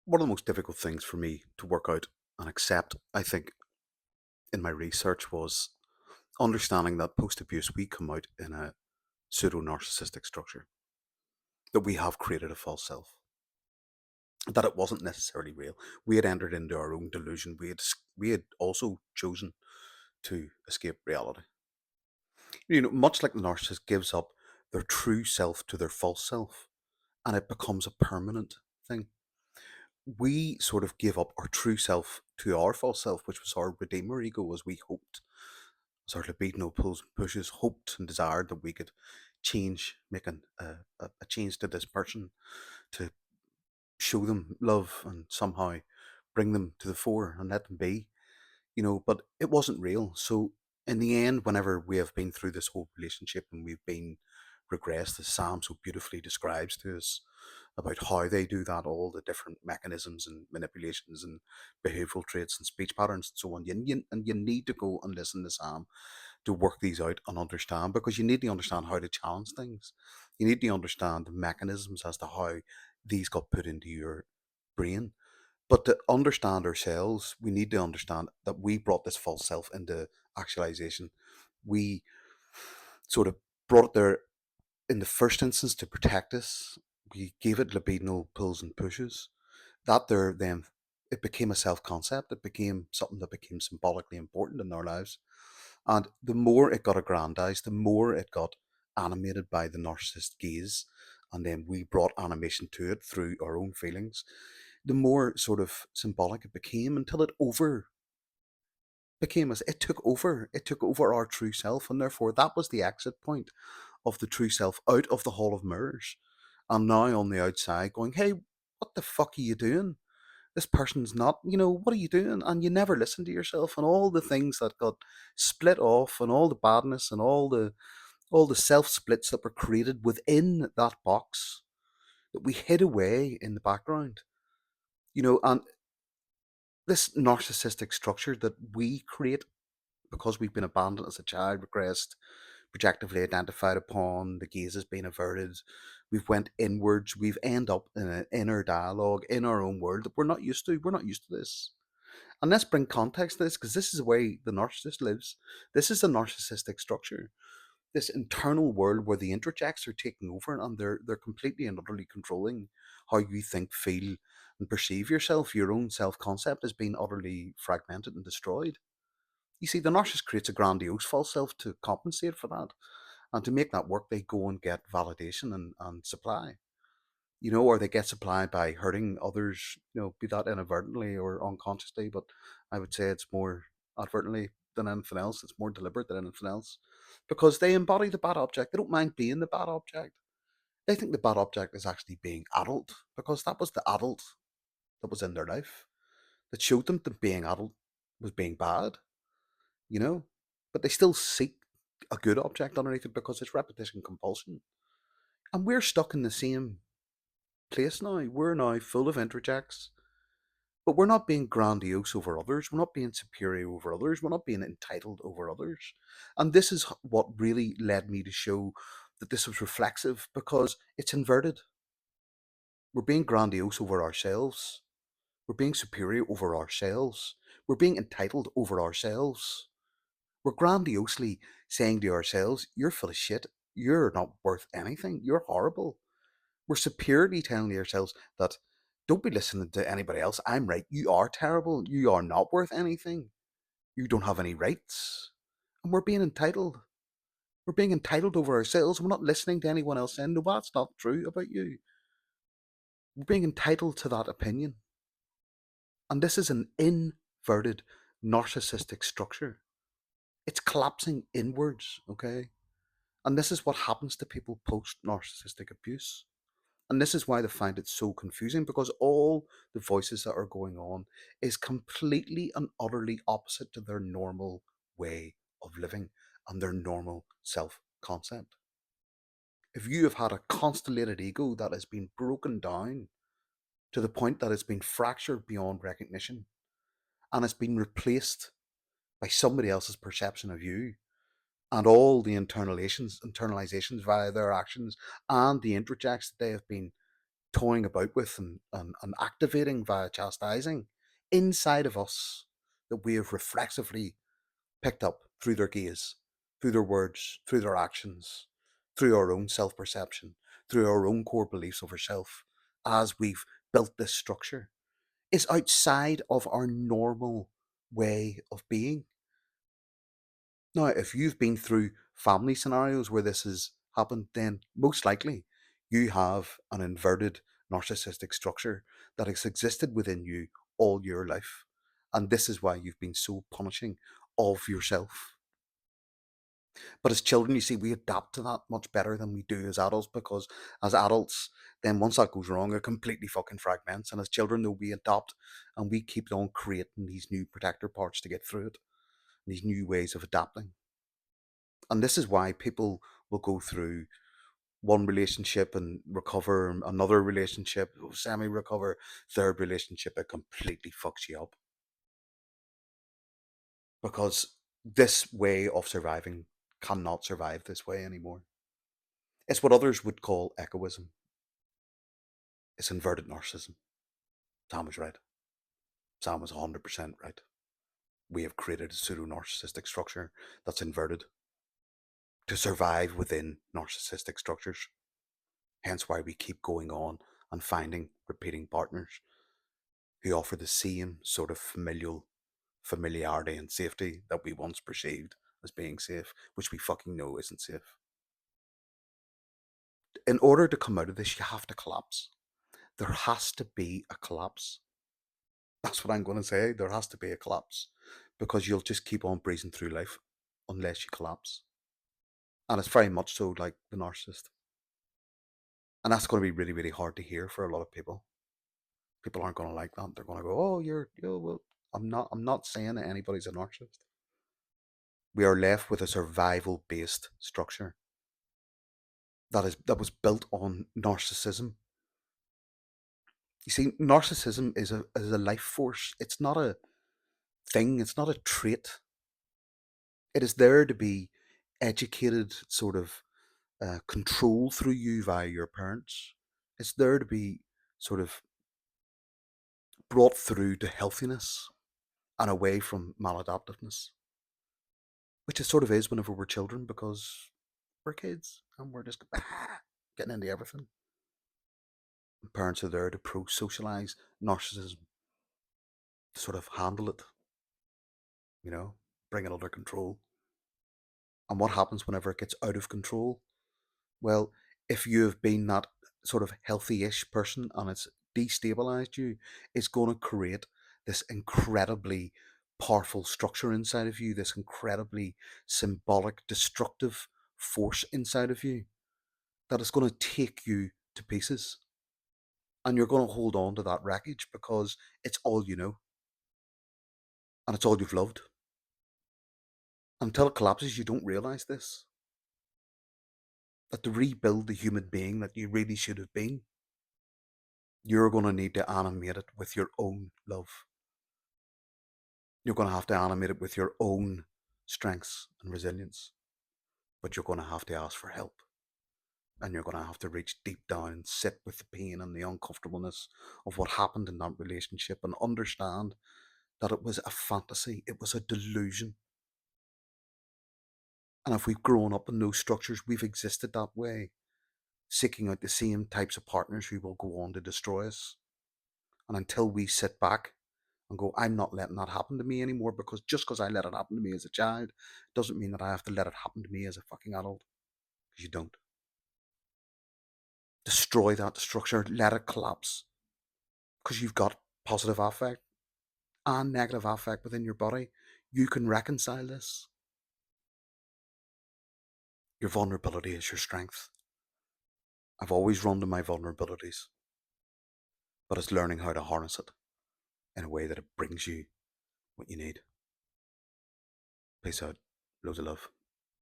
One of the most difficult things for me to work out and accept, I think, in my research was understanding that post abuse we come out in a pseudo narcissistic structure, that we have created a false self, that it wasn't necessarily real. We had entered into our own delusion. We had also chosen to escape reality. Much like the narcissist gives up their true self to their false self, and it becomes a permanent thing. We sort of give up our true self to our false self, which was our redeemer ego, as we hoped, as our libido pulls and pushes, hoped and desired that we could change, making a change to this person, to show them love and somehow bring them to the fore and let them be, but it wasn't real. So in the end, whenever we have been through this whole relationship and we've been regressed, as Sam so beautifully describes to us about how they do that, all the different mechanisms and manipulations and behavioral traits and speech patterns and so on. And you need to go and listen to Sam to work these out and understand, because you need to understand how to challenge things. You need to understand the mechanisms as to how these got put into your brain. But to understand ourselves, we need to understand that we brought this false self into actualization. We sort of brought it there in the first instance to protect us. We gave it libidinal pulls and pushes. That there then it became a self concept. It became something that became symbolically important in our lives. And the more it got aggrandized, the more it got animated by the narcissist gaze, and then we brought animation to it through our own feelings, the more sort of symbolic it became until it over became us. It took over. It took over our true self, and therefore that was the exit point of the true self out of the hall of mirrors. And now on the outside, going, "Hey, what the fuck are you doing? This person's not. What are you doing?" And you never listen to yourself, and all the things that got split off, and all the badness, and all the self splits that were created within that box that we hid away in the background. And this narcissistic structure that we create because we've been abandoned as a child, regressed, projectively identified upon, the gaze has been averted, we've went inwards, we've end up in an inner dialogue in our own world that we're not used to. We're not used to this. And let's bring context to this, because this is the way the narcissist lives. This is a narcissistic structure. This internal world where the interjects are taking over, and they're completely and utterly controlling how you think, feel, and perceive yourself. Your own self concept has been utterly fragmented and destroyed. You see, the narcissist creates a grandiose false self to compensate for that. And to make that work, they go and get validation and supply. Or they get supply by hurting others, be that inadvertently or unconsciously. But I would say it's more advertently than anything else. It's more deliberate than anything else. Because they embody the bad object. They don't mind being the bad object. They think the bad object is actually being adult, because that was the adult that was in their life that showed them that being adult was being bad, you know? But they still seek a good object underneath it because it's repetition compulsion. And we're stuck in the same place now. We're now full of interjects, but we're not being grandiose over others. We're not being superior over others. We're not being entitled over others. And this is what really led me to show that this was reflexive, because it's inverted. We're being grandiose over ourselves. We're being superior over ourselves. We're being entitled over ourselves. We're grandiosely saying to ourselves, "You're full of shit. You're not worth anything. You're horrible." We're superiorly telling ourselves that, "Don't be listening to anybody else. I'm right. You are terrible. You are not worth anything. You don't have any rights." And we're being entitled. We're being entitled over ourselves. We're not listening to anyone else saying, "No, that's not true about you." We're being entitled to that opinion. And this is an inverted narcissistic structure. It's collapsing inwards, okay? And this is what happens to people post narcissistic abuse. And this is why they find it so confusing, because all the voices that are going on is completely and utterly opposite to their normal way of living and their normal self concept. If you have had a constellated ego that has been broken down to the point that it's been fractured beyond recognition and it's been replaced by somebody else's perception of you, and all the internalizations via their actions and the interjects that they have been toying about with and activating via chastising inside of us that we have reflexively picked up through their gaze, through their words, through their actions, through our own self perception, through our own core beliefs of ourself as we've built this structure is outside of our normal way of being. Now, if you've been through family scenarios where this has happened, then most likely you have an inverted narcissistic structure that has existed within you all your life. And this is why you've been so punishing of yourself. But as children, you see, we adapt to that much better than we do as adults because as adults, then once that goes wrong, it completely fucking fragments. And as children, though, we adapt and we keep on creating these new protector parts to get through it, these new ways of adapting. And this is why people will go through one relationship and recover, another relationship, semi recover, third relationship, it completely fucks you up. Because this way of surviving cannot survive this way anymore. It's what others would call egoism. It's inverted narcissism. Sam was right. Sam was 100% right. We have created a pseudo narcissistic structure that's inverted to survive within narcissistic structures. Hence why we keep going on and finding repeating partners who offer the same sort of familiarity and safety that we once perceived as being safe, which we fucking know isn't safe. In order to come out of this, you have to collapse. There has to be a collapse. That's what I'm going to say. There has to be a collapse because you'll just keep on breezing through life unless you collapse. And it's very much so like the narcissist. And that's going to be really, really hard to hear for a lot of people. People aren't going to like that. They're going to go, "Oh, well." I'm not saying that anybody's a narcissist. We are left with a survival-based structure that was built on narcissism. You see, narcissism is a life force. It's not a thing. It's not a trait. It is there to be educated, sort of controlled through you via your parents. It's there to be sort of brought through to healthiness and away from maladaptiveness, which it sort of is whenever we're children because we're kids and we're just getting into everything. And parents are there to pro-socialize narcissism, to sort of handle it, bring it under control. And what happens whenever it gets out of control? Well, if you have been that sort of healthy-ish person and it's destabilized you, it's going to create this incredibly powerful structure inside of you, this incredibly symbolic, destructive force inside of you that is going to take you to pieces. And you're going to hold on to that wreckage because it's all you know and it's all you've loved. Until it collapses, you don't realize this. That to rebuild the human being that you really should have been, you're going to need to animate it with your own love. You're going to have to animate it with your own strengths and resilience. But you're going to have to ask for help. And you're going to have to reach deep down and sit with the pain and the uncomfortableness of what happened in that relationship and understand that it was a fantasy, it was a delusion. And if we've grown up in those structures, we've existed that way, seeking out the same types of partners who will go on to destroy us. And until we sit back and go, I'm not letting that happen to me anymore, because just because I let it happen to me as a child doesn't mean that I have to let it happen to me as a fucking adult. Because you don't. Destroy that structure, let it collapse. Because you've got positive affect and negative affect within your body. You can reconcile this. Your vulnerability is your strength. I've always run to my vulnerabilities, but it's learning how to harness it in a way that it brings you what you need. Peace out. Loads of love.